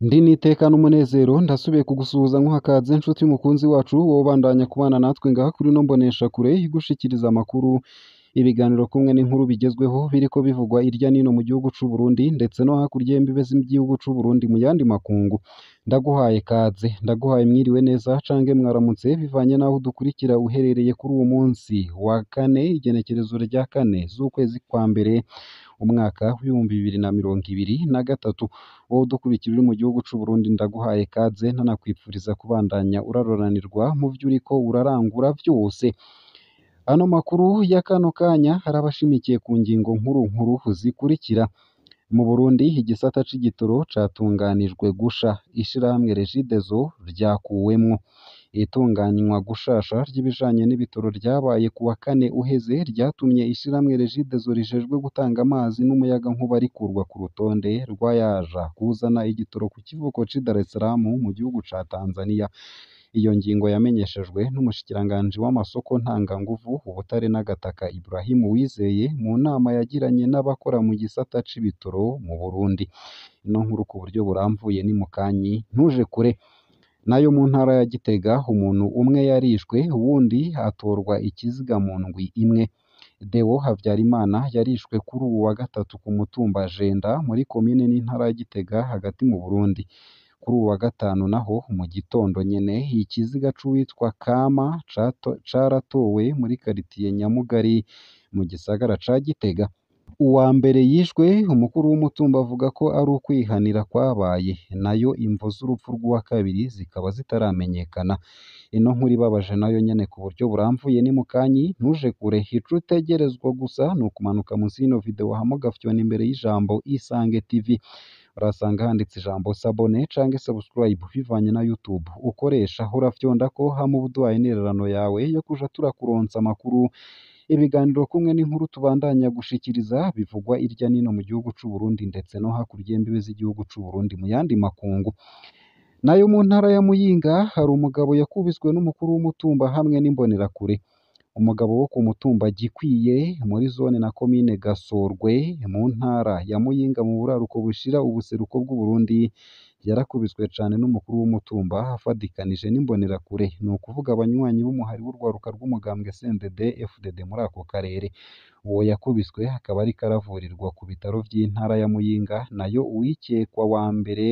Ndi nitekana umunezero ndasubiye kugusuhuza nk'uhakaze nshuti mukunzi wacu wowe ubandanya kubana natwe ngaha kuri no mbonesha kure igushikiriza amakuru ibiganiro kumwe n'inkuru bigezweho biriko bivugwa irya nino mu gihugu c'u Burundi ndetse no hakurya y'imbibe z'igihugu c'u Burundi mu yandi makungu ndaguhaye kaze ndaguhaye mwiriwe neza cange mwaramutse bivanye naho dukurikira uherereye kuri uwo munsi wa kane igenekerezo rya kane z'ukwezi kwa mbere umwaka w'ibihumbi bibiri na mirongo ibiri na gatatu wowe udukurikira uri mu gihugu c'u Burundi ndaguhaye kaze ntanakwipfuriza kubandanya uraroranirwa mu vyo uriko urarangura vyose. Ano makuru ya kano kanya harabashimikiye ku ngingo nkuru nkuru zikurikira. Mu Burundi igisata c'igitoro catunganijwe gusha ishirahamwe Regideso ryakuwemwo. Itunganywa gushasha ry'ibijanye n'ibitoro ryabaye ku wa kane uheze ryatumye ishirahamwe Regideso rijejwe gutanga amazi n'umuyagankuba rikurwa ku rutonde rw'ayaja kuzana igitoro ku kivuko c'i Dar es Salaam mu gihugu ca Tanzania. Iyo ngingo yamenyeshejwe n'umushikiranganji w'amasoko ntanganguvu ubutare n'agataka Ibrahim Uwizeye mu nama yagiranye n'abakora mu gisata c'ibitoro mu Burundi. Ino nkuru ku buryo buramvuye ni mukanyi ntuje kure. Nayo mu ntara ya Gitega umuntu umwe yarishwe uwundi atorwa ikiziga mu ndwi imwe. Deo Havyarimana yarishwe kuri uwu wa gatatu ku mutumba Jenda muri komine n'intara ya Gitega hagati mu Burundi. Kuri uwu wa gatanu naho mu gitondo nyene ikiziga c'uwitwa Kama caratowe muri karitiye Nyamugari mu gisagara ca Gitega. Uwa mbere yishwe umukuru w'umutumba avuga ko ari ukwihanira kwabaye, nayo imvo z'urupfu rw'uwa kabiri zikaba zitaramenyekana. Ino nkuru ibabaje nayo nyene ku buryo buramvuye ni mukanyi ntuje kure. Ico utegerezwa gusa ni ukumanuka munsi y'ino video hama ugafyona imbere y'ijambo Isange TV. Urasanga handitse ijambo sabone canke subscribe bivanye na YouTube ukoresha urafyondako hama uduhaye intererano yawe yo kuja turakuronsa amakuru ibiganiro kumwe n'inkuru tubandanya gushikiriza bivugwa irya nino mu gihugu c'u Burundi ndetse no hakurya y'imbibe z'igihugu c'u Burundi mu yandi makungu. Nayo mu ntara ya Muyinga hari umugabo yakubiswe n'umukuru w'umutumba hamwe n'imbonerakure. Umugabo wo ku mutumba Gikwiye muri zone na komine Gasorwe mu ntara ya Muyinga mu buraruko bushira ubuseruko bw'u Burundi yarakubiswe cane n'umukuru w'umutumba afadikanije n'imbonerakure, ni ukuvuga abanywanyi b'umuhari w'urwaruka rw'umugambwe CNDD FDD muri ako karere. Uwo yakubiswe akaba ariko aravurirwa ku bitaro vy'intara ya Muyinga, nayo uwikekwa wa mbere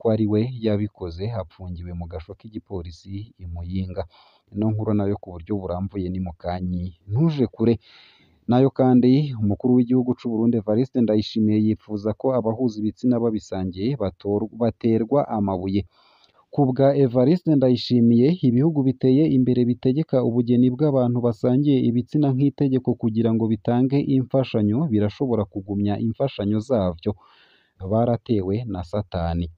ko ari we yabikoze apfungiwe mu gasho k'igipolisi i Muyinga. Ino nkuru nayo ku buryo buramvuye ni mukanyi ntuje kure. Nayo kandi umukuru w'igihugu c'u Burundi Evariste Ndayishimiye yipfuza ko abahuza ibitsina babisangiye baterwa amabuye. Kubwa Evariste Ndayishimiye ibihugu biteye imbere bitegeka ubugeni bw'abantu basangiye ibitsina nk'itegeko kugira ngo bitange imfashanyo birashobora kugumya imfashanyo zavyo. Baratewe na Satani.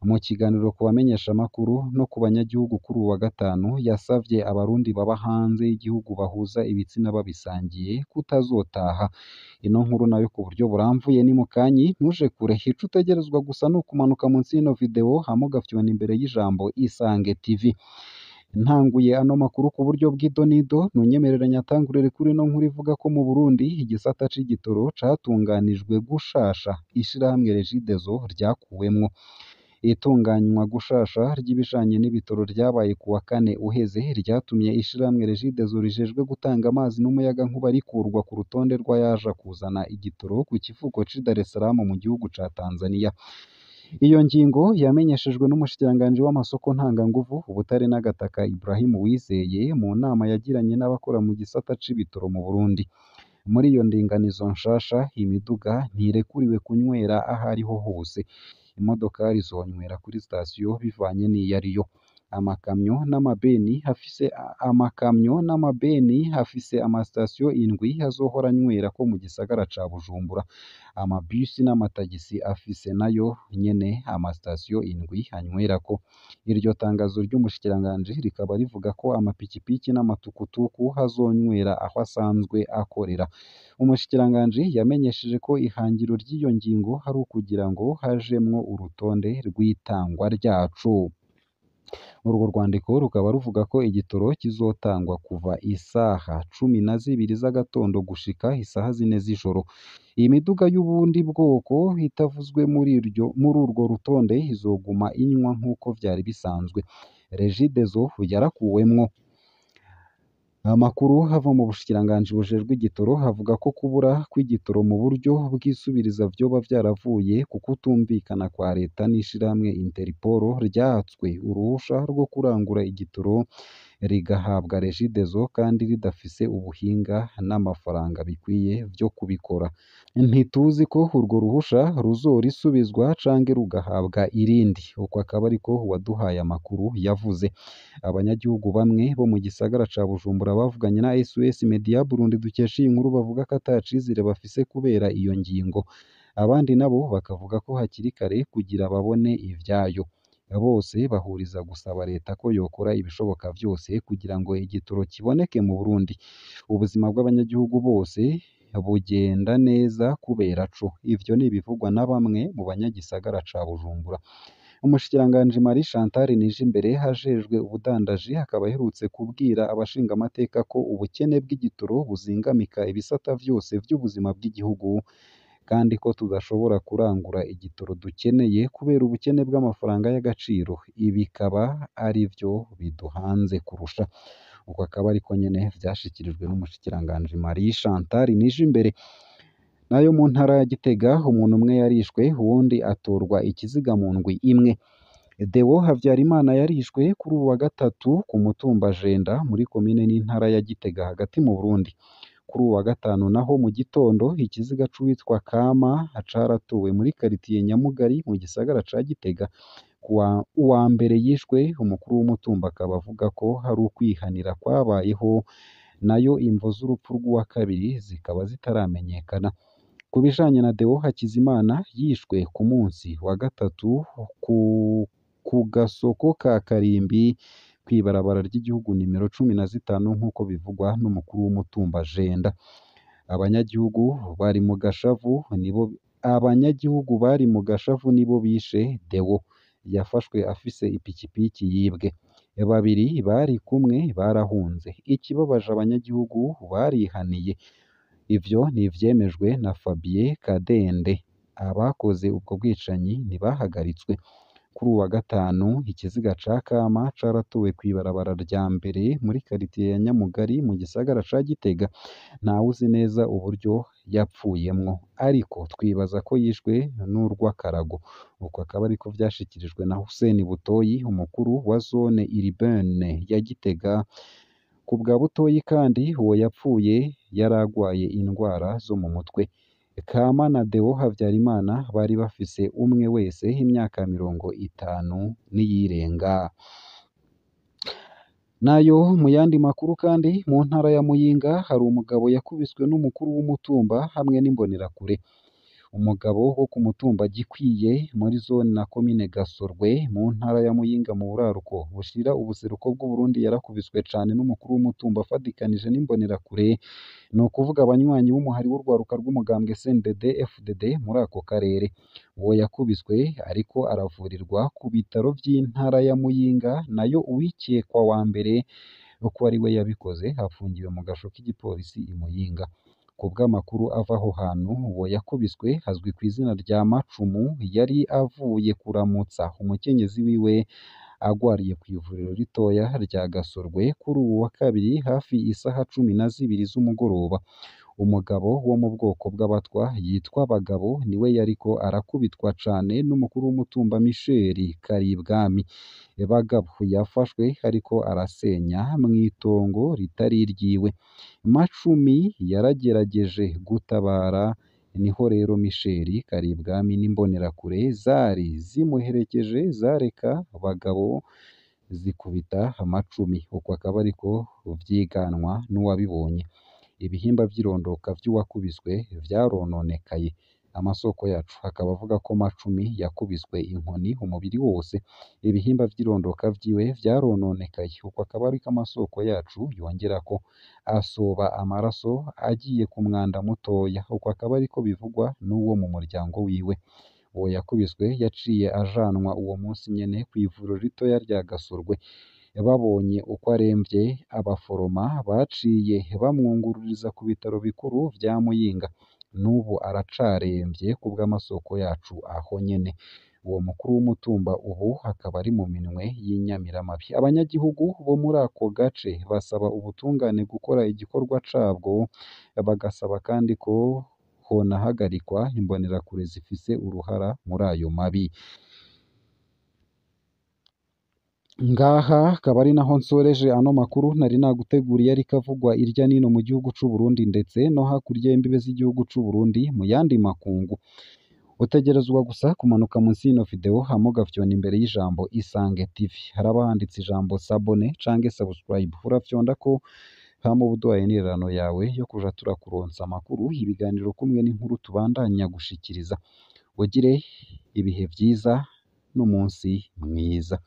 Mu kiganiro ku bamenyeshamakuru no ku banyagihugu kuri uwa gatanu yasavye abarundi baba hanze y'igihugu bahuza ibitsina babisangiye kutazotaha. Ino nkuru nayo ku buryo buramvuye ni mukanyi ntuje kure. Ico utegerezwa gusa ni ukumanuka munsi y'ino video hama ugafyona imbere y'ijambo Isange TV. Ntanguye ano makuru ku buryo bw'idonido nunyemerera nyatangurire kuri ino nkuru ivuga ko mu Burundi igisata c'igitoro catunganijwe gushasha ishirahamwe Regideso ryakuwemwo. Itunganywa gushasha ry'ibijanye n'ibitoro ryabaye ku wa kane uheze ryatumye ishirahamwe Regideso rijejwe gutanga amazi n'umuyagankuba rikurwa ku rutonde rw'ayaja kuzana igitoro ku kivuko c'i Dar es Salaam mu gihugu ca Tanzania. Iyo ngingo yamenyeshejwe n'umushikiranganji w'amasoko ntanganguvu ubutare n'agataka Ibrahim Uwizeye mu nama yagiranye n'abakora mu gisata c'ibitoro mu Burundi. Muri iyo ndinganizo nshasha imiduga ntirekuriwe kunywera aho ariho hose. Imodokari zonywera kuri sitasiyo bivanye n'iyo ariyo. Amakamyo n'amabeni hafise amasitasiyo indwi azohora anywerako mu gisagara ca Bujumbura. Amabisi n'amatagisi afise nayo nyene amasitasiyo indwi anywerako. Iryo tangazo ry'umushikiranganji rikaba rivuga ko amapikipiki n'amatukutuku hazonywera aho asanzwe akorera. Umushikiranganji yamenyesheje ko ihangiro ry'iyo ngingo hari ukugira ngo hajemwo urutonde rw'itangwa ryaco. urwo rwandiko rukaba ruvuga ko igitoro kizotangwa kuva isaha 12 z'agatondo gushika isaha 4 z'ijoro. Iyi miduga y'ubundi bwoko itavuzwe muri urwo rutonde izoguma inywa nk'uko vyari bisanzwe. Regideso yarakuwemwo. Amakuru hava mu bushikiranganji bujejwe igitoro havuga ko kubura kw'igitoro mu buryo bw'isubiriza vyoba vyaravuye ku kutumvikana kwa leta n'ishirahamwe Interpol ryatswe uruhusha rwo kurangura igitoro rigahabwa Regideso kandi ridafise ubuhinga n'amafaranga bikwiye vyo kubikora. Ntituzi ko urwo ruhusha ruzorisubizwa canke rugahabwa irindi. Uko akaba ariko uwaduhaye amakuru yavuze. Abanyagihugu bamwe bo mu gisagara ca Bujumbura bavuganye na SOS Media Burundi dukesha iyi nkuru bavuga ko ata cizere bafise kubera iyo ngingo. Abandi nabo bakavuga ko hakiri kare kugira babone ivyayo. Bose bahuriza gusaba leta ko yokora ibishoboka vyose kugira ngo igitoro kiboneke mu Burundi. Ubuzima bw'abanyagihugu bose bugenda neza kubera co. Ivyo ni ibivugwa na bamwe mu banyagisagara ca Bujumbura. Umushikiranganji Marie Chantal Nijimbere hajejwe ubudandaji akaba aherutse kubwira abashingamateka ko ubukene bw'igitoro buzingamika ibisata vyose vy'ubuzima bw'igihugu kandi ko tudashobora kurangura igitoro dukeneye kubera ubukene bw'amafaranga y'agaciro. Ibi bikaba ari vyo biduhanze kurusha. Uko akaba ariko nyene vyashikirijwe n'umushikiranganji Marie Chantal Nijimbere. Nayo mu ntara ya Gitega umuntu umwe yarishwe uwundi atorwa ikiziga mu ndwi imwe. Deo Havyarimana yarishwe kuri uwa gatatu ku mutumba Jenda muri komine n'intara ya Gitega hagati mu Burundi. Kuri uwa gatanu naho mu gitondo ikiziga c'uwitwa Kama caratowe muri karitiye Nyamugari mu gisagara ca Gitega. Uwa mbere yishwe umukuru w'umutumba akaba avuga ko hari ukwihanira kwabayeho, nayo imvo z'urupfu rw'uwa kabiri zikaba zitaramenyekana. Ku bijanye na Deo Hakizimana yishwe ku munsi wa gatatu ku gasoko ka Karimbi kw'ibarabara ry'igihugu nimero 15 nk'uko bivugwa n'umukuru w'umutumba Jenda. Abanyagihugu bari mu gashavu nibo bishe Deo. Yafashwe afise ipikipiki yibwe. Babiri bari kumwe barahunze. Ikibabaje abanyagihugu barihaniye. Ivyo ni ivyemejwe na Fabien Kadende. Abakoze ubwo bwicanyi ntibahagaritswe. Kuri uwa gatanu ikiziga ca Kama caratowe kw'ibarabara rya mbere muri karitiye ya Nyamugari mu gisagara ca Gitega. Ntawuzi neza uburyo yapfuyemwo, ariko twibaza ko yishwe n'urw'akarago. Uko akaba ariko vyashikirijwe na Hussein Butoyi, umukuru wa zone urbaine ya Gitega. Ku bwa Butoyi kandi uwo yapfuye yaragwaye indwara zo mu mutwe. Kama na Deo Havyarimana bari bafise umwe wese imyaka 50 n'iyirenga. Nayo mu yandi makuru kandi mu ntara ya Muyinga hari umugabo yakubiswe n'umukuru w'umutumba hamwe n'imbonerakure. Umugabo wo ku mutumba Gikwiye muri zone na komine Gasorwe mu ntara ya Muyinga mu buraruko bushira ubuseruko bw'Uburundi yarakubiswe cane n'umukuru w'umutumba afadikanije n'imbonerakure. Ni ukuvuga abanywanyi b'umuhari w'urwaruka rw'umugambwe CNDD FDD muri ako karere. Uwo yakubiswe ariko aravurirwa ku bitaro vy'intara ya Muyinga, nayo uwikekwa wa mbere ko ari we yabikoze afungiwe mu gasho k'igipolisi i Muyinga. Ku bw'amakuru ava aho hantu, uwo yakubiswe azwi ku izina rya Macumu, yari avuye kuramutsa umukenyezi wiwe agwariye ku ivuriro ritoya rya Gasorwe kuri uwu wa kabiri hafi isaha 12 z'umugoroba. Umugabo wo mu bwoko bw'abatwa yitwa Bagabo niwe yariko arakubitwa cane n'umukuru w'umutumba Michel Karibwami. Bagabo yafashwe ariko arasenya mw'itongo ritari iryiwe. Macumi yaragerageje gutabara, niho rero Michel Karibwami n'imbonerakure zari zimuherekeje zareka Bagabo zikubita Macumi. Uko akaba ariko vyiganwa n'uwabibonye. Ibihimba vy'irondoka vy'uwakubiswe vyarononekaye. Amasoko yacu akaba avuga ko Macumi yakubiswe inkoni umubiri wose. Ibihimba vy'irondoka vyiwe vyarononekaye. Uko akaba ariko amasoko yacu yongerako asoba amaraso agiye ku mwanda mutoya. Uko akaba ariko bivugwa n'uwo mu muryango wiwe. uwo yakubiswe yaciye ajanwa uwo munsi nyene kw'ivuriro ritoya rya Gasorwe babonye uko aremvye abaforoma baciye bamwungururiza ku bitaro bikuru vya Muyinga n'ubu aracaremvye kubw'amasoko yacu aho nyene uwo mukuru w'umutumba ubu akaba ari mu minwe y'inyamiramabi abanyagihugu bo muri ako gace basaba ubutungane gukora igikorwa cabwo bagasaba kandi ko honahagarikwa imbonerakure zifise uruhara muri ayo mabi ngaha akaba ari naho nsoreje ano makuru nari naguteguriye ariko avugwa irya nino mu gihugu c'u Burundi ndetse no hakurya y'imbibe z'igihugu c'u Burundi mu yandi makungu utegerezwa gusa kumanuka munsi y'ino video hama ugafyona imbere y'ijambo Isange TV haraba handitse ijambo sabone canke subscribe urafyonda ko hama ubuduhaye n'irano yawe yo kuja turakuronsa amakuru ibiganiro kumwe n'inkuru tubandanya gushikiriza ugire ibihe vyiza n'umunsi mwiza